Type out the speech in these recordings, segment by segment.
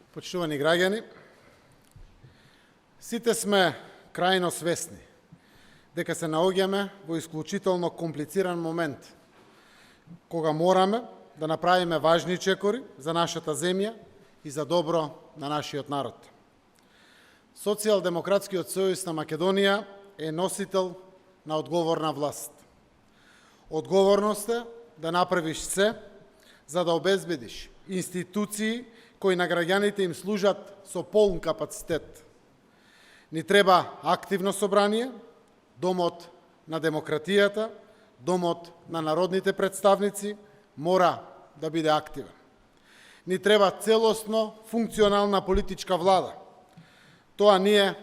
Почитувани граѓани, сите сме крајно свесни дека се наоѓаме во исклучително комплициран момент, кога мораме да направиме важни чекори за нашата земја и за добро на нашиот народ. Социјалдемократскиот сојуз на Македонија е носител на одговорна власт. Одговорност е да направиш се за да обезбедиш институции кои на граѓаните им служат со полн капацитет. Ни треба активно собрание, домот на демократијата, домот на народните представници мора да биде активен. Ни треба целосно функционална политичка влада. Тоа ние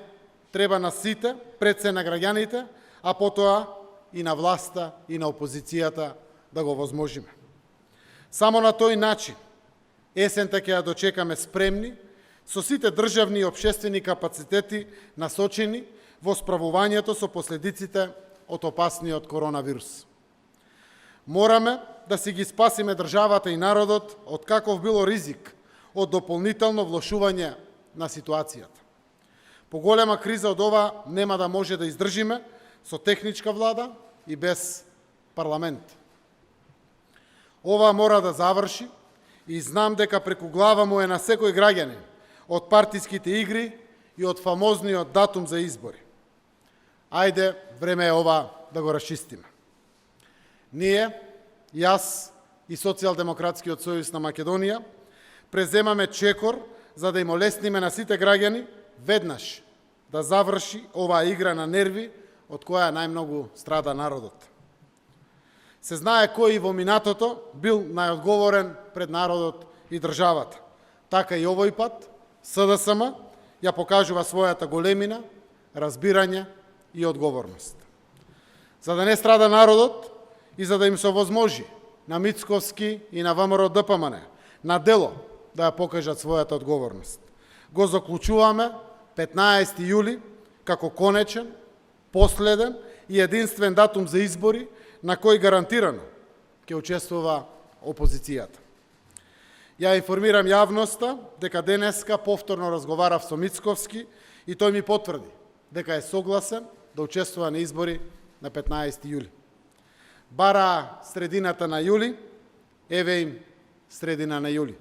треба на сите, пред се на граѓаните, а потоа и на власта и на опозицијата да го возможиме. Само на тој начин есента ќе ја дочекаме спремни, со сите државни и општествени капацитети насочени во справувањето со последиците од опасниот коронавирус. Мораме да си ги спасиме државата и народот од каков било ризик од дополнително влошување на ситуацијата. Поголема криза од ова нема да може да издржиме со техничка влада и без парламент. Ова мора да заврши и знам дека преку глава му е на секој граѓанин од партиските игри и од фамозниот датум за избори. Ајде, време е ова да го расчистиме. Ние, јас и Социјалдемократскиот сојуз на Македонија, преземаме чекор за да им олесниме на сите граѓани веднаш да заврши оваа игра на нерви од која најмногу страда народот. Се знае кој во минатото бил најодговорен пред народот и државата. Така и овој пат СДСМ ја покажува својата големина, разбирање и одговорност. За да не страда народот и за да им се овозможи на Мицковски и на ВМРО ДПМН на дело да ја покажат својата одговорност, го заклучуваме 15 јули како конечен, последен и единствен датум за избори на кој гарантирано ќе учествува опозицијата. Ја информирам јавноста дека денеска повторно разговарав со Мицковски и тој ми потврди дека е согласен да учествува на избори на 15 јули. Бара средината на јули, еве им средина на јули.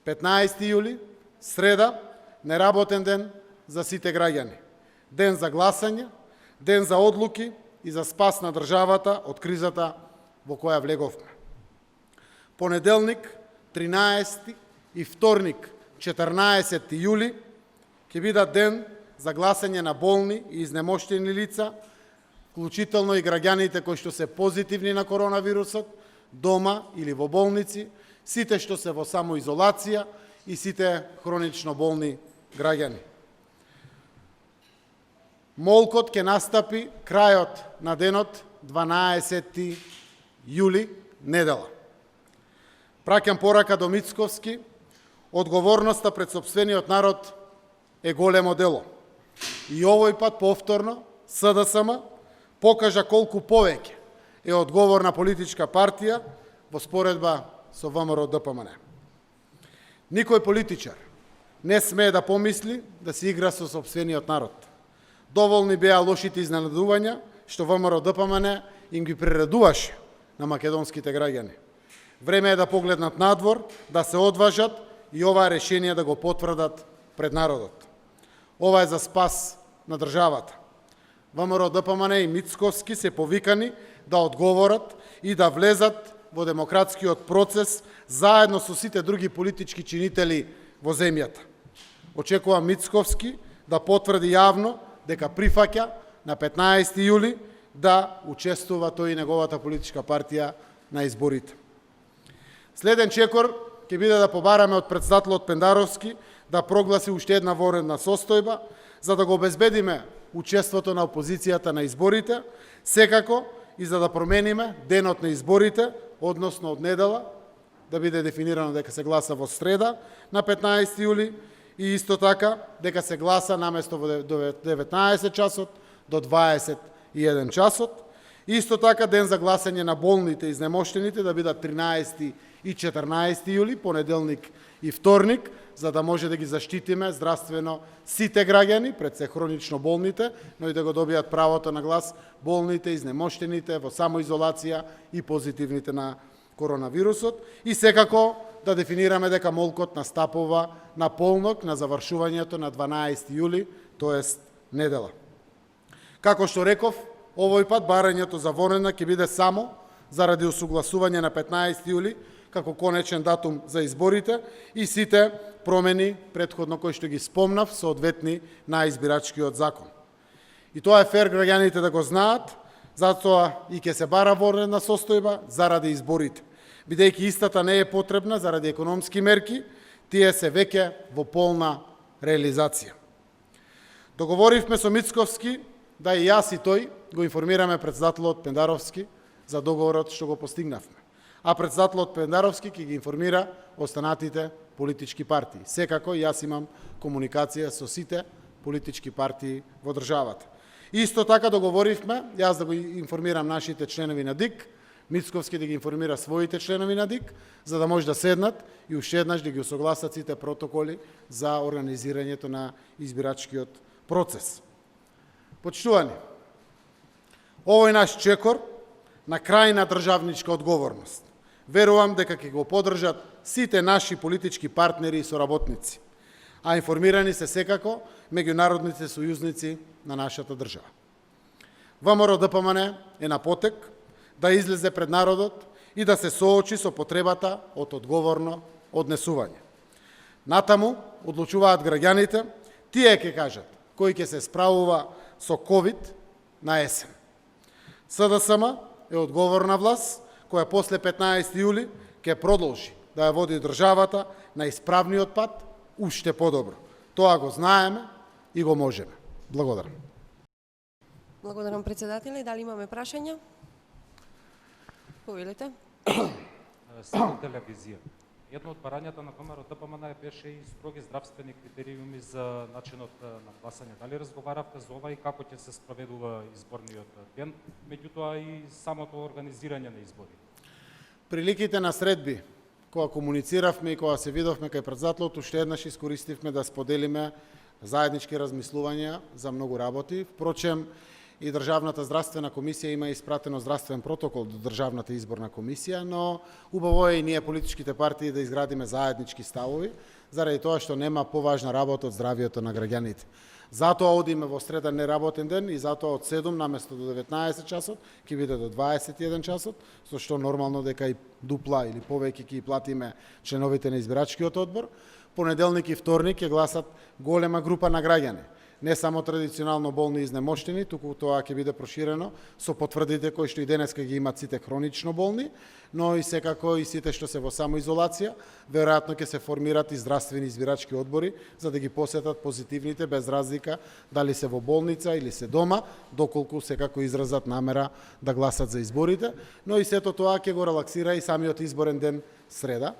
15 јули, среда, неработен ден за сите граѓани. Ден за гласање, ден за одлуки и за спас на државата од кризата во која влеговме. Понеделник, 13 и вторник, 14 јули, ќе бидат ден за гласање на болни и изнемоштени лица, вклучително и граѓаните кои што се позитивни на коронавирусот, дома или во болници, сите што се во самоизолација и сите хронично болни граѓани. Молкот ќе настапи крајот на денот 12 јули, недела. Праќам порака до Мицковски, одговорноста пред сопствениот народ е големо дело. И овој пат повторно СДСМ покажа колку повеќе е одговорна политичка партија во споредба со ВМРО ДПМН. Никој политичар не смее да помисли да се игра со сопствениот народ. Доволни беа лошите изненадувања што ВМРО ДПМН им ги приредуваше на македонските граѓани. Време е да погледнат надвор, да се одважат и ова решение да го потврдат пред народот. Ова е за спас на државата. ВМРО ДПМН и Мицковски се повикани да одговорат и да влезат во демократскиот процес заедно со сите други политички чинители во земјата. Очекувам Мицковски да потврди јавно дека прифаќа на 15 јули да учествува тој и неговата политичка партија на изборите. Следен чекор ќе биде да побараме од председателот Пендаровски да прогласи уште една воредна состојба, за да го обезбедиме учеството на опозицијата на изборите, секако и за да промениме денот на изборите, односно од недела, да биде дефинирано дека се гласа во среда на 15 јули и исто така дека се гласа наместо во 19 часот до 21 часот. Исто така ден за гласање на болните и изнемоштените да бидат 13 и 14 јули, понеделник И вторник, за да може да ги заштитиме здравствено сите граѓани, пред се хронично болните, но и да го добијат правото на глас болните, изнемоштените, во самоизолација и позитивните на коронавирусот. И секако да дефинираме дека молкот настапува на полнок на завршувањето на 12 јули, тоест недела. Како што реков, овој пат барањето за вонредна ќе биде само заради усогласување на 15 јули како конечен датум за изборите и сите промени претходно кои што ги спомнав соодветни на избирачкиот закон. И тоа е фер граѓаните да го знаат, затоа и ќе се бара вонредна состојба заради изборите. Бидејќи истата не е потребна заради економски мерки, тие се веќе во полна реализација. Договоривме со Мицковски да и јас и тој го информираме председателот Пендаровски за договорот што го постигнавме. А председателот Пендаровски ќе ги информира останатите политички партии. Секако јас имам комуникација со сите политички партии во државата. Исто така договоривме јас да го информирам нашите членови на ДИК, Мицковски да ги информира своите членови на ДИК, за да може да седнат и уште еднаш да ги усогласат сите протоколи за организирањето на избирачкиот процес. Почитувани, овој наш чекор на крајна државничка одговорност, верувам дека ќе го подржат сите наши политички партнери и соработници, а информирани се секако меѓународните сојузници на нашата држава. ВМРО-ДПМН е на потек да излезе пред народот и да се соочи со потребата од одговорно однесување. Натаму одлучуваат граѓаните, тие ќе кажат кој ќе се справува со ковид на есен. СДСМ е одговорна власт која после 15 јули ќе продолжи да ја води државата на исправниот пат уште подобро. Тоа го знаеме и го можеме. Благодарам. Благодарам, председателе. Дали имаме прашања? Повелете. Само телевизија. Едно од барањата на ВМРО-ДПМН беше и строги здравствени критериуми за начинот на гласање. Дали разговаравте за ова и како ќе се спроведува изборниот ден, меѓутоа и самото организирање на избори? Приликите на средби, кога комунициравме и кога се видовме кај председателот, уште еднаш искористивме да споделиме заеднички размислувања за многу работи. Впрочем, и Државната здравствена комисија има испратено здравствен протокол до Државната изборна комисија, но убаво е и ние политичките партии да изградиме заеднички ставови, заради тоа што нема поважна работа од здравието на граѓаните. Затоа одиме во среда неработен ден и затоа од 7 наместо до 19 часот ќе биде до 21 часот, со што нормално дека и дупла или повеќе ќе платиме членовите на избирачкиот одбор. Понеделник и вторник ќе гласат голема група на граѓани. Не само традиционално болни и изнемоштени, туку тоа ќе биде проширено со потврдите кои што и денеска ги имат сите хронично болни, но и секако и сите што се во самоизолација, веројатно ќе се формират и здравствени избирачки одбори за да ги посетат позитивните без разлика дали се во болница или се дома, доколку секако изразат намера да гласат за изборите, но и сето тоа ќе го релаксира и самиот изборен ден среда.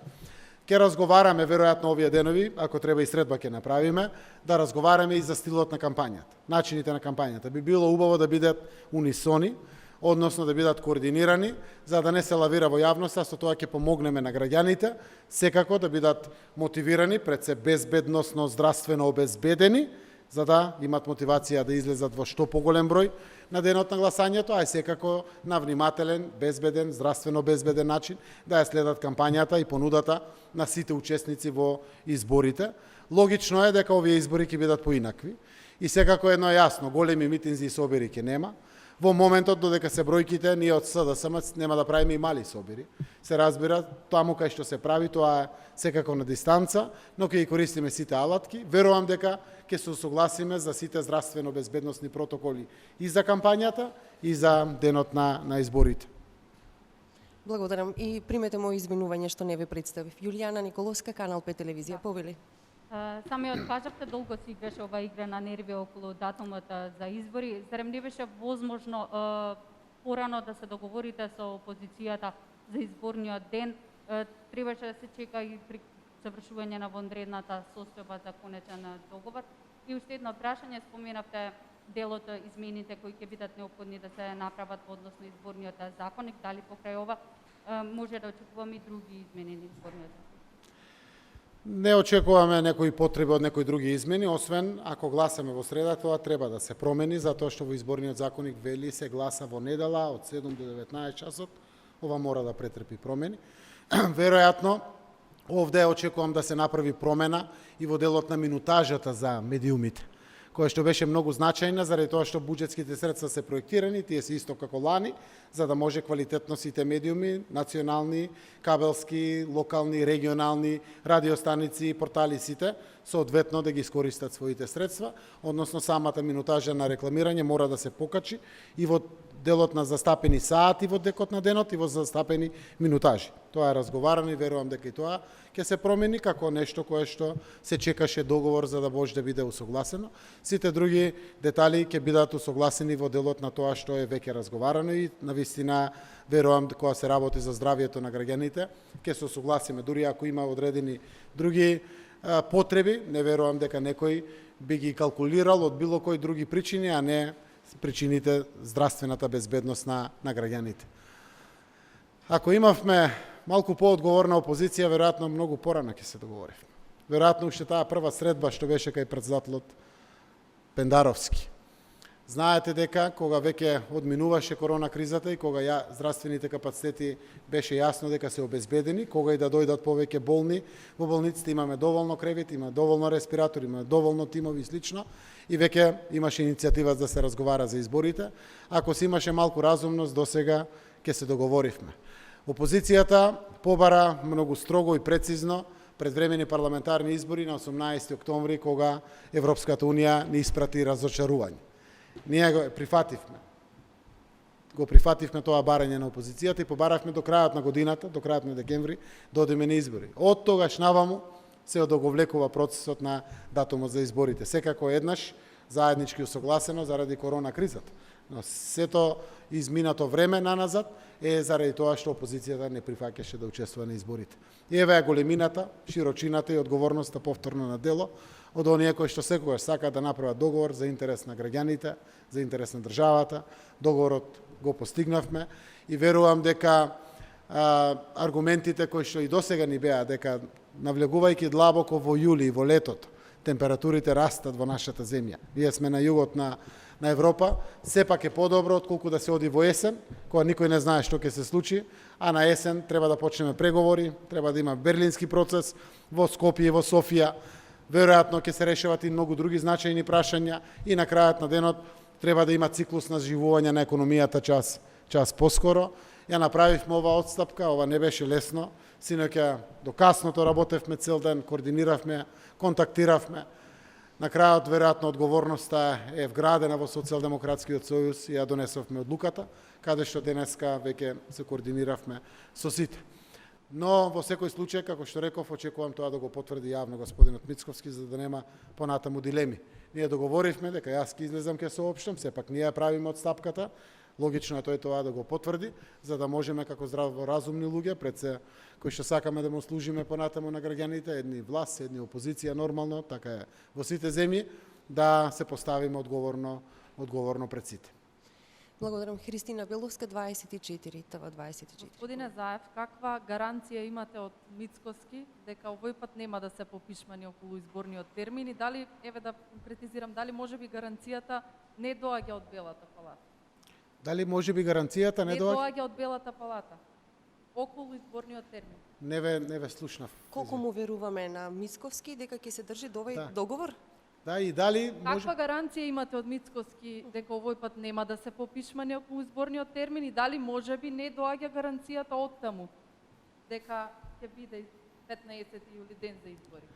Ке разговараме, веројатно овие денови, ако треба и средба ќе направиме, да разговараме и за стилот на кампањата, начините на кампањата. Би било убаво да бидат унисони, односно да бидат координирани, за да не се лавира во јавноста, со тоа ќе помогнеме на граѓаните, секако да бидат мотивирани, пред се безбедносно, здравствено обезбедени, за да имат мотивација да излезат во што поголем број на денот на гласањето, а и секако на внимателен, безбеден, здравствено безбеден начин да ја следат кампањата и понудата на сите учесници во изборите. Логично е дека овие избори ќе бидат поинакви и секако едно е јасно, големи митинзи и собери ќе нема. Во моментот додека се бројките, ние од СДСМ нема да правиме и мали собери. Се разбира, таму кај што се прави, тоа е секако на дистанца, но ќе ги користиме сите алатки. Верувам дека ќе се согласиме за сите здравствено безбедносни протоколи и за кампањата и за денот на изборите. Благодарам и примете мој извинување што не ви представив. Јулијана Николовска, Канал 5 телевизија. Повели. Самиот кажавте, долго си беше ова игра на нерви околу датумот за избори. Зарем не беше возможно порано да се договорите со опозицијата за изборниот ден? Требаше да се чека и при завршување на вонредната состојба за конечен договор. И уште едно прашање, споменавте делот измените кои ќе бидат неопходни да се направат во однос на изборниот законник, дали покрај ова може да очекуваме и други измени на изборниот законник? Не очекуваме некои потреби од некои други измени, освен ако гласаме во среда, тоа треба да се промени, затоа што во изборниот законник вели се гласа во недела од 7 до 19 часот, ова мора да претрпи промени. Веројатно, овде очекувам да се направи промена и во делот на минутажата за медиумите, која што беше многу значајна, заради тоа што буџетските средства се проектирани, тие се исто како лани, за да може квалитетно сите медиуми, национални, кабелски, локални, регионални, радиостаници и портали сите, соодветно да ги искористат своите средства, односно самата минутажа на рекламирање мора да се покачи и во делот на застапени сати во декот на денот и во застапени минутажи. Тоа е разговарано и верувам дека и тоа ќе се промени како нешто кое што се чекаше договор за да може да биде усогласено. Сите други детали ќе бидат усогласени во делот на тоа што е веќе разговарано и навистина верувам кога се работи за здравието на граѓаните, ќе се усогласиме дури ако има одредени други потреби, не верувам дека некој би ги калкулирал од било кои други причини, а не причините здравствената безбедност на граѓаните. Ако имавме малку поодговорна опозиција, веројатно многу порано ќе се договоривме. Веројатно уште таа прва средба што беше кај председателот Пендаровски. Знаете дека кога веќе одминуваше корона кризата и кога здравствените капацитети беше јасно дека се обезбедени, кога и да дојдат повеќе болни, во болниците имаме доволно кревети, имаме доволно респиратори, имаме доволно тимови и слично, и веќе имаше иницијатива да се разговара за изборите. Ако се имаше малку разумност, досега ќе се договоривме. Опозицијата побара многу строго и прецизно предвремени парламентарни избори на 18 октомври, кога Европската Унија ни испрати разочарување. Ние го прифативме. Го прифативме тоа барање на опозицијата и побаравме до крајот на годината, до крајот на декември, да одиме на избори. Од тогаш наваму се одоговлекува процесот на датумот за изборите. Секако еднаш заеднички усогласено заради корона кризата. Но сето изминато време наназад е заради тоа што опозицијата не прифаќаше да учествува на изборите. И еве е големината, широчината и одговорноста повторно на дело од оние кои што секогаш сакаат да направат договор за интерес на граѓаните, за интерес на државата. Договорот го постигнавме и верувам дека аргументите кои што и досега ни беа дека навлегувајќи длабоко во јули и во летото, температурите растат во нашата земја. Ние сме на југот на Европа, сепак е подобро отколку да се оди во есен, кога никој не знае што ќе се случи, а на есен треба да почнеме преговори, треба да има берлински процес во Скопје и во Софија, веројатно ќе се решават и многу други значајни прашања и на крајот на денот треба да има циклус на живување на економијата час поскоро. Ја направивме оваа отстапка, ова не беше лесно, синоќа до касното работевме цел ден, координиравме, контактиравме. На крајот, веројатно, одговорноста е вградена во Социјалдемократскиот сојуз и ја донесовме одлуката, каде што денеска веќе се координиравме со сите. Но во секој случај, како што реков, очекувам тоа да го потврди јавно господинот Мицковски, за да нема понатаму дилеми. Ние договоривме дека јас ќе излезам, ќе соопштам, сепак ние ја правиме отстапката. Логично е тој тоа да го потврди, за да можеме како здраворазумни луѓе, пред се кои што сакаме да му служиме понатаму на граѓаните, едни власт, едни опозиција, нормално, така е во сите земји, да се поставиме одговорно пред сите. Благодарам. Христина Беловска, 24, ТВ 24. Господине Заев, каква гаранција имате од Мицкоски дека овој пат нема да се попишмани околу изборниот термин и дали, еве да претизирам, дали можеби гаранцијата не доаѓа од Белата палата? Дали можеби гаранцијата не доаѓа? доаѓа од Белата палата околу изборниот термин? Не ве слушнав. Колку му веруваме на Мицковски дека ќе се држи до овој договор? Да, и дали Каква гаранција имате од Мицкоски дека овој пат нема да се попишмани околу изборниот термин и дали можеби не доаѓа гаранцијата од таму дека ќе биде 15 јули ден за избори?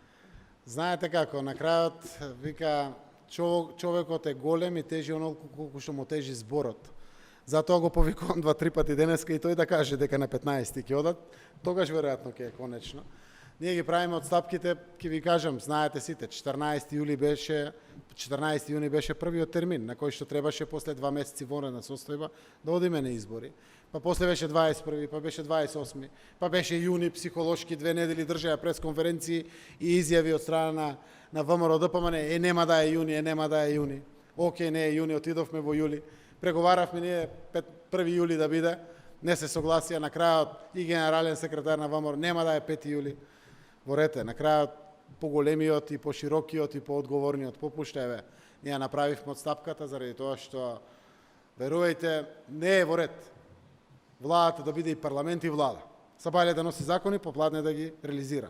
Знаете како, на крајот вика човекот е голем и тежи онолку колку што му тежи зборот. Затоа го повикувам 2-3 пати денеска и тој да каже дека на 15 ќе одат, тогаш веројатно ќе е конечно. Ние ги правиме отстапките, ќе ви кажам, знаете сите, 14 јуни беше првиот термин на кој што требаше после 2 месеци вонредна состојба да одиме на избори. Па после беше 21, па беше 28, па беше јуни, психолошки 2 недели држеа пресконференции и изјави од страна на ВМРО ДПМН, нема да е јуни. Океј, не е јуни, отидовме во јули. Преговаравме ние 1 јули да биде, не се согласија, на крајот и генерален секретар на ВМРО, нема да е 5 јули. Ворете, на крајот поголемиот и поширокиот и поодговорниот попушт, еве, ние направивме отстапката заради тоа што, верувајте, не е во ред владата да биде и парламент и влада. Сабајле да носи закони, попладне да ги реализира.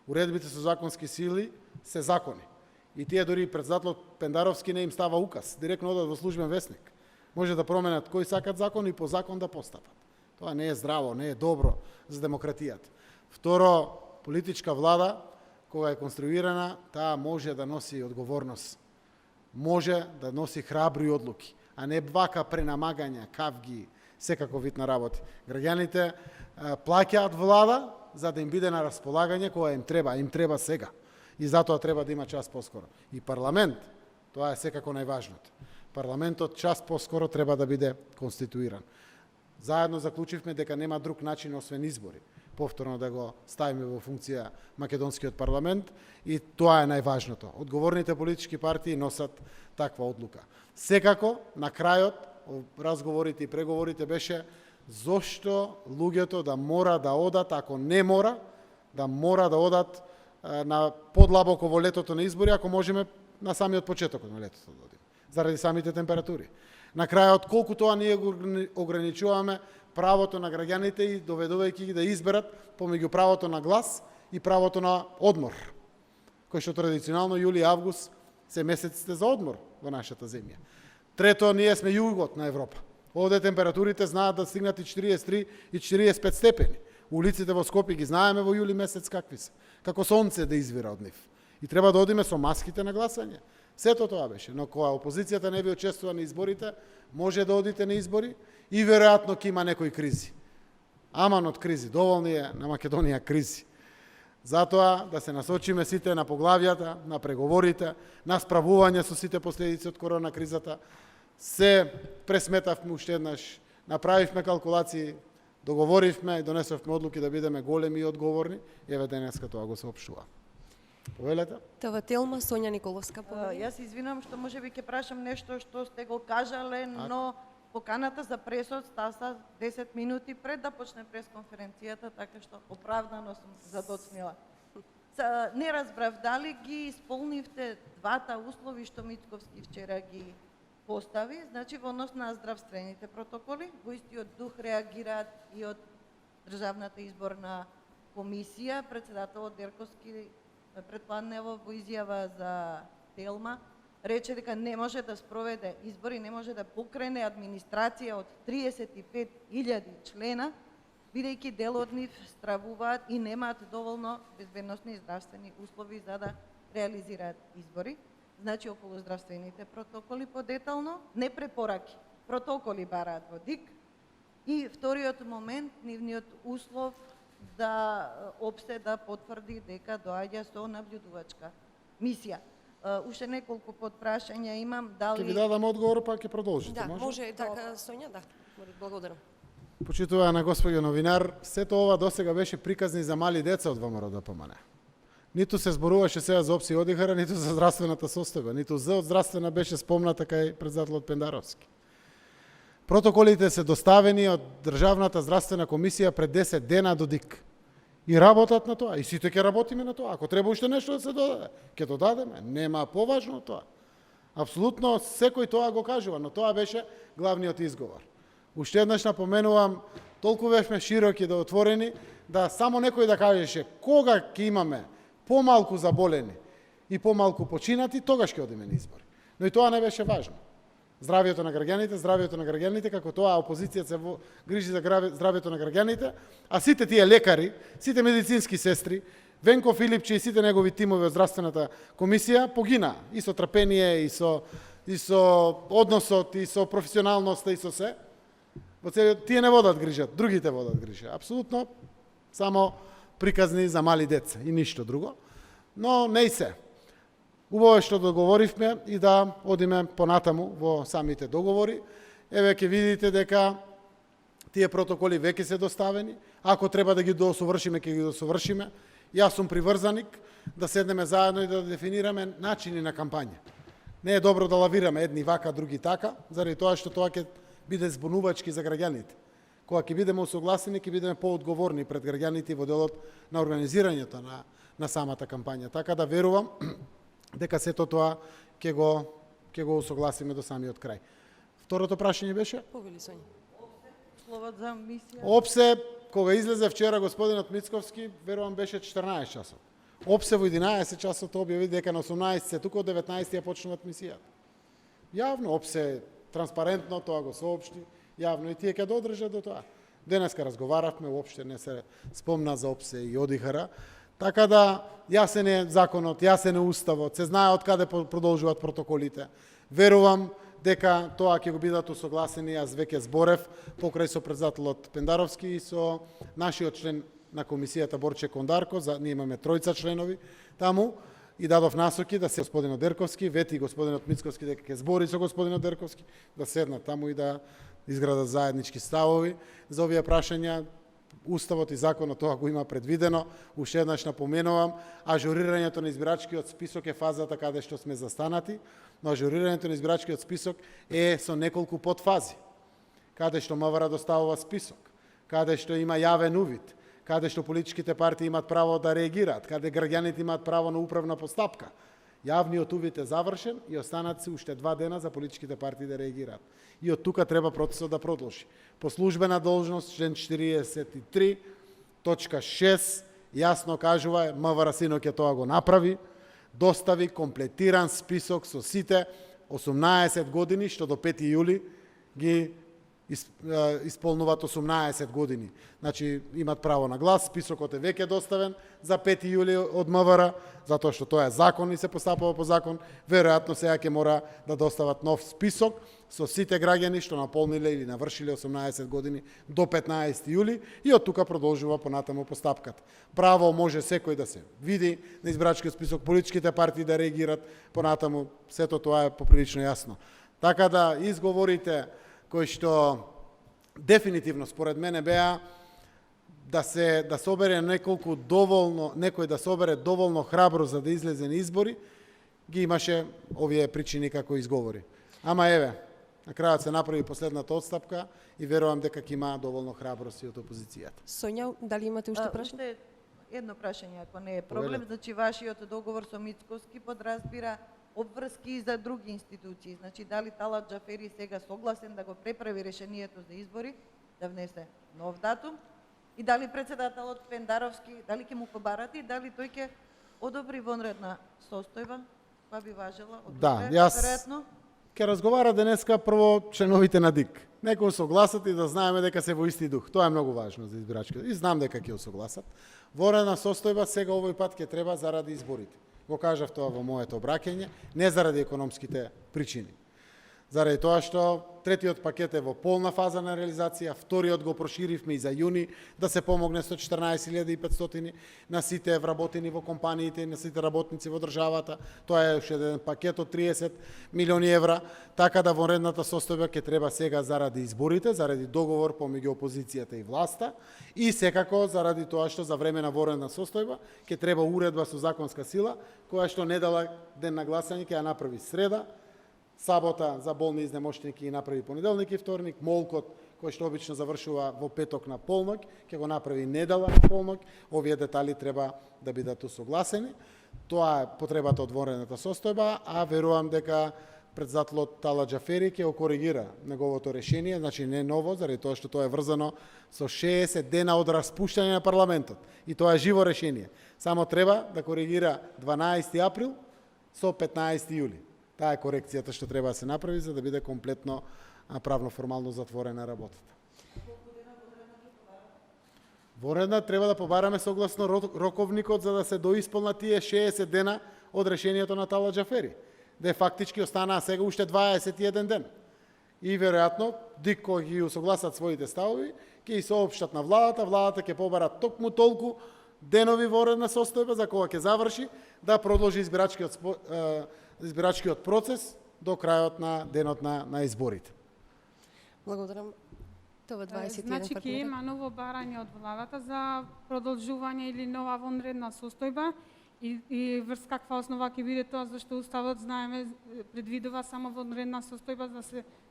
Уредбите со законски сили се закони. И тие дори председателот Пендаровски не им става указ, директно одат во службен весник. Може да променат кој сакат закон и по закон да постапат. Тоа не е здраво, не е добро за демократијата. Второ, политичка влада, кога е конструирана, таа може да носи одговорност. Може да носи храбри одлуки, а не вака пренамагања, кавги, секако вид на работи. Граѓаните плаќаат влада за да им биде на располагање кога им треба сега. И затоа треба да има час поскоро. И парламент, тоа е секако најважното. Парламентот час поскоро треба да биде конституиран. Заедно заклучивме дека нема друг начин освен избори, повторно да го ставиме во функција македонскиот парламент и тоа е најважното. Одговорните политички партии носат таква одлука. Секако, на крајот, разговорите и преговорите беше зошто луѓето да мора да одат, ако не мора, да мора да одат на подлабоко во летото на избори, ако можеме на самиот почеток на летото да одиме, заради самите температури. На крајот, колку тоа ние го ограничуваме правото на граѓаните и доведувајќи ги да изберат помеѓу правото на глас и правото на одмор, кој што традиционално јули и август се месеците за одмор во нашата земја. Трето, ние сме југот на Европа. Овде температурите знаат да стигнат и 43 и 45 степени. Улиците во Скопје ги знаеме во јули месец какви се. Како сонце да извира од нив. И треба да одиме со маските на гласање. Сето тоа беше, но кога опозицијата не ви учествува на изборите, може да одите на избори и веројатно ќе има некои кризи. Аман од кризи, доволни е на Македонија кризи. Затоа да се насочиме сите на поглавјата, на преговорите, на справување со сите последици од корона кризата. Се пресметавме уште еднаш, направивме калкулации, договоривме и донесовме одлуки да бидеме големи и одговорни, еве денеска тоа го соопштува. Повелете? ТВ Телма, Сонја Николовска. Јас извинам што може би ќе прашам нешто што сте го кажале, но поканата за пресот стаса 10 минути пред да почне пресконференцијата, така што оправдано сум задоцнила. Не разбрав дали ги исполнивте двата услови што Мицковски вчера ги постави, значи во однос на здравствените протоколи, во истиот дух реагираат и од Државната изборна комисија, председателот Дерковски предпладнево во изјава за Телма рече дека не може да спроведе избори, не може да покрене администрација од 35.000 члена, бидејќи дел од нив стравуваат и немаат доволно безбедносни и здравствени услови за да реализираат избори. Значи, околу здравствените протоколи подетално, не препораки, протоколи бараат во ДИК. И вториот момент, нивниот услов да опсте да потврди дека доаѓа со наблюдувачка мисија. Уште неколку подпрашања имам, дали... Ќе ви дадам одговор, па ќе продолжите, Да, може? може, така, Сонја, да. Благодарам. Почитувана господја новинар, сето ова досега беше приказни за мали деца од ВМРО ДПМН. Ниту се зборуваше сега за опси одихара, ниту за здравствената состојба, ниту за од здравствена беше спомната кај председателот Пендаровски. Протоколите се доставени од Државната здравствена комисија пред 10 дена до ДИК. И работат на тоа. И сите ќе работиме на тоа. Ако треба уште нешто да се додаде, ќе додадеме. Нема поважно од тоа. Апсолутно секој тоа го кажува, но тоа беше главниот изговор. Уште еднаш напоменувам, толку бевме широки да отворени, да само некој да кажеше кога ќе имаме помалку заболени и помалку починати, тогаш ќе одиме на избори. Но и тоа не беше важно. Здравието на граѓаните, како тоа опозицијата се грижи за здравието на граѓаните, а сите тие лекари, сите медицински сестри, Венко Филипче и сите негови тимови од здравствената комисија погина и со трпение, и со односот, и со професионалноста, и со се. Тие не водат грижа, другите водат грижа. Апсолутно само приказни за мали деца и ништо друго. Но не и се. Убаво е што договоривме и да одиме понатаму во самите договори. Еве ќе видите дека тие протоколи веќе се доставени. Ако треба да ги досовршиме, ќе ги досовршиме. Јас сум приврзаник да седнеме заедно и да дефинираме начини на кампања. Не е добро да лавираме едни вака, други така, заради тоа што тоа ќе биде збунувачки за граѓаните. Кога ќе бидеме усогласени, ќе бидеме поодговорни пред граѓаните во делот на организирањето на самата кампања. Така да верувам дека сето тоа ќе го усогласиме до самиот крај. Второто прашање беше? Повели Сонја. Словот за мисија. Опсе, кога излезе вчера господинот Мицковски, верувам беше 14 часот. Опсе во 11 часот објави дека на 18 се тука од 19 ја почнуваат мисијата. Јавно, опсе транспарентно тоа го соопшти, јавно и тие ќе додржат до тоа. Денеска разговаравме, уопште не се спомна за опсе и одихара, така да јасен е законот, јасен е уставот, се знае од каде продолжуваат протоколите. Верувам дека тоа ќе го бидат усогласени, јас веќе зборев покрај со председателот Пендаровски и со нашиот член на комисијата Борче Кондарко, ние имаме тројца членови таму, и дадов насоки да се господинот Дерковски, вети господинот Мицковски дека ќе збори со господинот Дерковски, да седнат таму и да изградат заеднички ставови за овие прашања. Уставот и законот тоа го има предвидено. Уште еднаш напоменувам, ажурирањето на избирачкиот список е фазата каде што сме застанати, но ажурирањето на избирачкиот список е со неколку подфази. Каде што МВР доставува список, каде што има јавен увид, каде што политичките партии имаат право да реагираат, каде граѓаните имаат право на управна постапка. Јавниот увид е завршен и останат се уште 2 дена за политичките партии да реагираат. И од тука треба процесот да продолжи. По службена должност, член 43, точка 6, јасно кажува, МВР синоќ тоа го направи, достави комплетиран список со сите 18 години, што до 5 јули ги исполнуваат 18 години. Значи, имат право на глас, списокот е веќе доставен за 5 јули од МВР, затоа што тоа е закон и се постапува по закон. Веројатно сега ќе мора да достават нов список со сите граѓани што наполниле или навршиле 18 години до 15 јули и од тука продолжува понатаму постапката. Право може секој да се види на избирачкиот список, политичките партии да реагират понатаму, сето тоа е поприлично јасно. Така да изговорите кои што дефинитивно според мене беа да се собере некој да собере доволно храбро за да излезе на избори, ги имаше овие причини како изговори. Ама еве, на крајот се направи последната отстапка и верувам дека ќе има доволно храброст и од опозицијата. Сонја, дали имате уште прашање? Уште едно прашање, ако не е проблем, значи вашиот договор со Мицковски подразбира обврски и за други институции. Значи, дали Талат Џафери сега согласен да го преправи решението за избори, да внесе нов датум, и дали председателот Пендаровски, дали ќе му побарате и дали тој ќе одобри вонредна состојба, па би важела од Да, јас веројатно. ќе разговара денеска прво членовите на ДИК. Некои согласат и да знаеме дека се во исти дух. Тоа е многу важно за избирачките. И знам дека ќе согласат. Вонредна состојба сега овој пат ќе треба заради изборите. Го кажав тоа во моето обраќање, не заради економските причини. Заради тоа што третиот пакет е во полна фаза на реализација, вториот го проширивме и за јуни да се помогне 114.500 на сите вработени во компаниите, на сите работници во државата. Тоа е уште еден пакет од 30 милиони евра, така да вонредната состојба ќе треба сега заради изборите, заради договор помеѓу опозицијата и власта и секако заради тоа што за време на вонредна состојба ќе треба уредба со законска сила, која што не дала ден на гласање ќе ја направи среда, сабота за болни изнемоштени и направи понеделник и вторник, молкот кој што обично завршува во петок на полноќ, ќе го направи недела на полноќ. Овие детали треба да бидат усогласени. Тоа е потребата од вонредната состојба, а верувам дека председателот Талат Џафери ќе го коригира неговото решение, значи не ново, заради тоа што тоа е врзано со 60 дена од распуштање на парламентот. И тоа е живо решение. Само треба да коригира 12 април со 15 јули. Таа е корекцијата што треба да се направи за да биде комплетно правно формално затворена работата. Вонредна треба да побараме согласно роковникот за да се доисполнат тие 60 дена од решението на Талат Џафери. Да фактички останаа сега уште 21 ден. И веројатно, ДИК кои ги усогласат своите ставови, ќе ги соопштат на владата, владата ќе побара токму толку денови вонредна состојба за кога ќе заврши да продолжи избирачкиот процес до крајот на денот на изборите. Благодарам. Това 21 Значи ќе има ново барање од владата за продолжување или нова вонредна состојба и врз каква основа ќе биде тоа, зашто уставот знаеме предвидува само вонредна состојба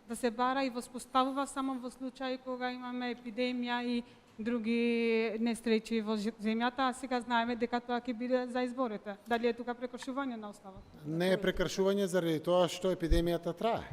да се бара и воспоставува само во случаи кога имаме епидемија и други несреќи во земјата, а сега знаеме дека тоа ќе биде за изборите. Дали е тука прекршување на уставот? Не е прекршување заради тоа што епидемијата трае.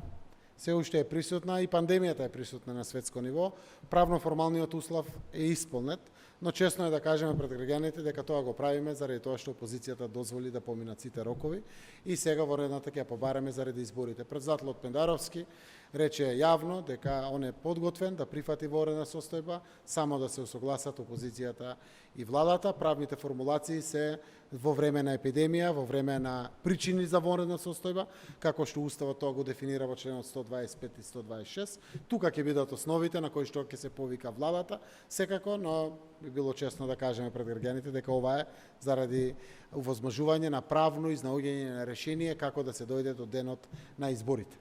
Се уште е присутна и пандемијата е присутна на светско ниво. Правно-формалниот услов е исполнет, но честно е да кажеме пред граѓаните дека тоа го правиме заради тоа што опозицијата дозволи да поминат сите рокови и сега во редната ќе ја побараме заради изборите. Председателот Пендаровски рече јавно дека он е подготвен да прифати воредна состојба, само да се усогласат опозицијата и владата. Правните формулации се во време на епидемија, во време на причини за воредна состојба, како што Уставот тоа го дефинира во членот 125 и 126. Тука ќе бидат основите на кои што ќе се повика владата, секако, но би било честно да кажеме пред граѓаните дека ова е заради овозможување на правно изнаоѓање на решение како да се дојде до денот на изборите.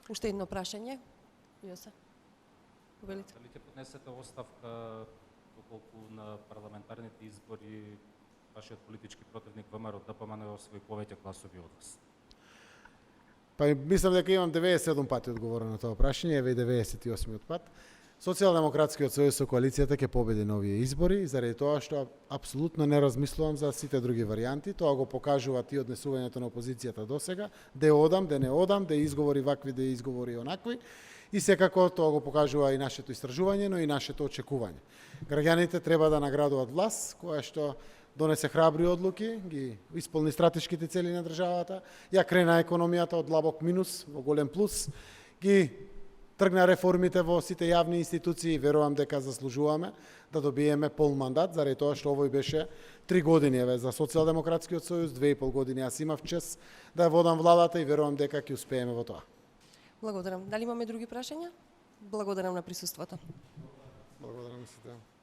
Уште едно прашање. Јоса. Повелите. Дали ќе поднесете оставка доколку на парламентарните избори вашиот политички противник ВМРО ДПМН освои повеќе гласови од вас? Па мислам дека имам 97 пати одговорено на тоа прашање, еве и 98-миот пат. Социјалдемократскиот сојуз со коалицијата ќе победи на овие избори, заради тоа што апсолутно не размислувам за сите други варијанти. Тоа го покажуваат и однесувањето на опозицијата досега, де одам, де не одам, де изговори вакви, де изговори онакви. И секако тоа го покажува и нашето истражување, но и нашето очекување. Граѓаните треба да наградуваат власт која што донесе храбри одлуки, ги исполни стратешките цели на државата, ја крена економијата од длабок минус во голем плюс, ги тргна реформите во сите јавни институции и верувам дека заслужуваме да добиеме пол мандат, заради тоа што овој беше 3 години еве за Социјалдемократскиот сојуз, 2,5 години јас имав чест да ја водам владата и верувам дека ќе успееме во тоа. Благодарам. Дали имаме други прашања? Благодарам на присуството. Благодарам се.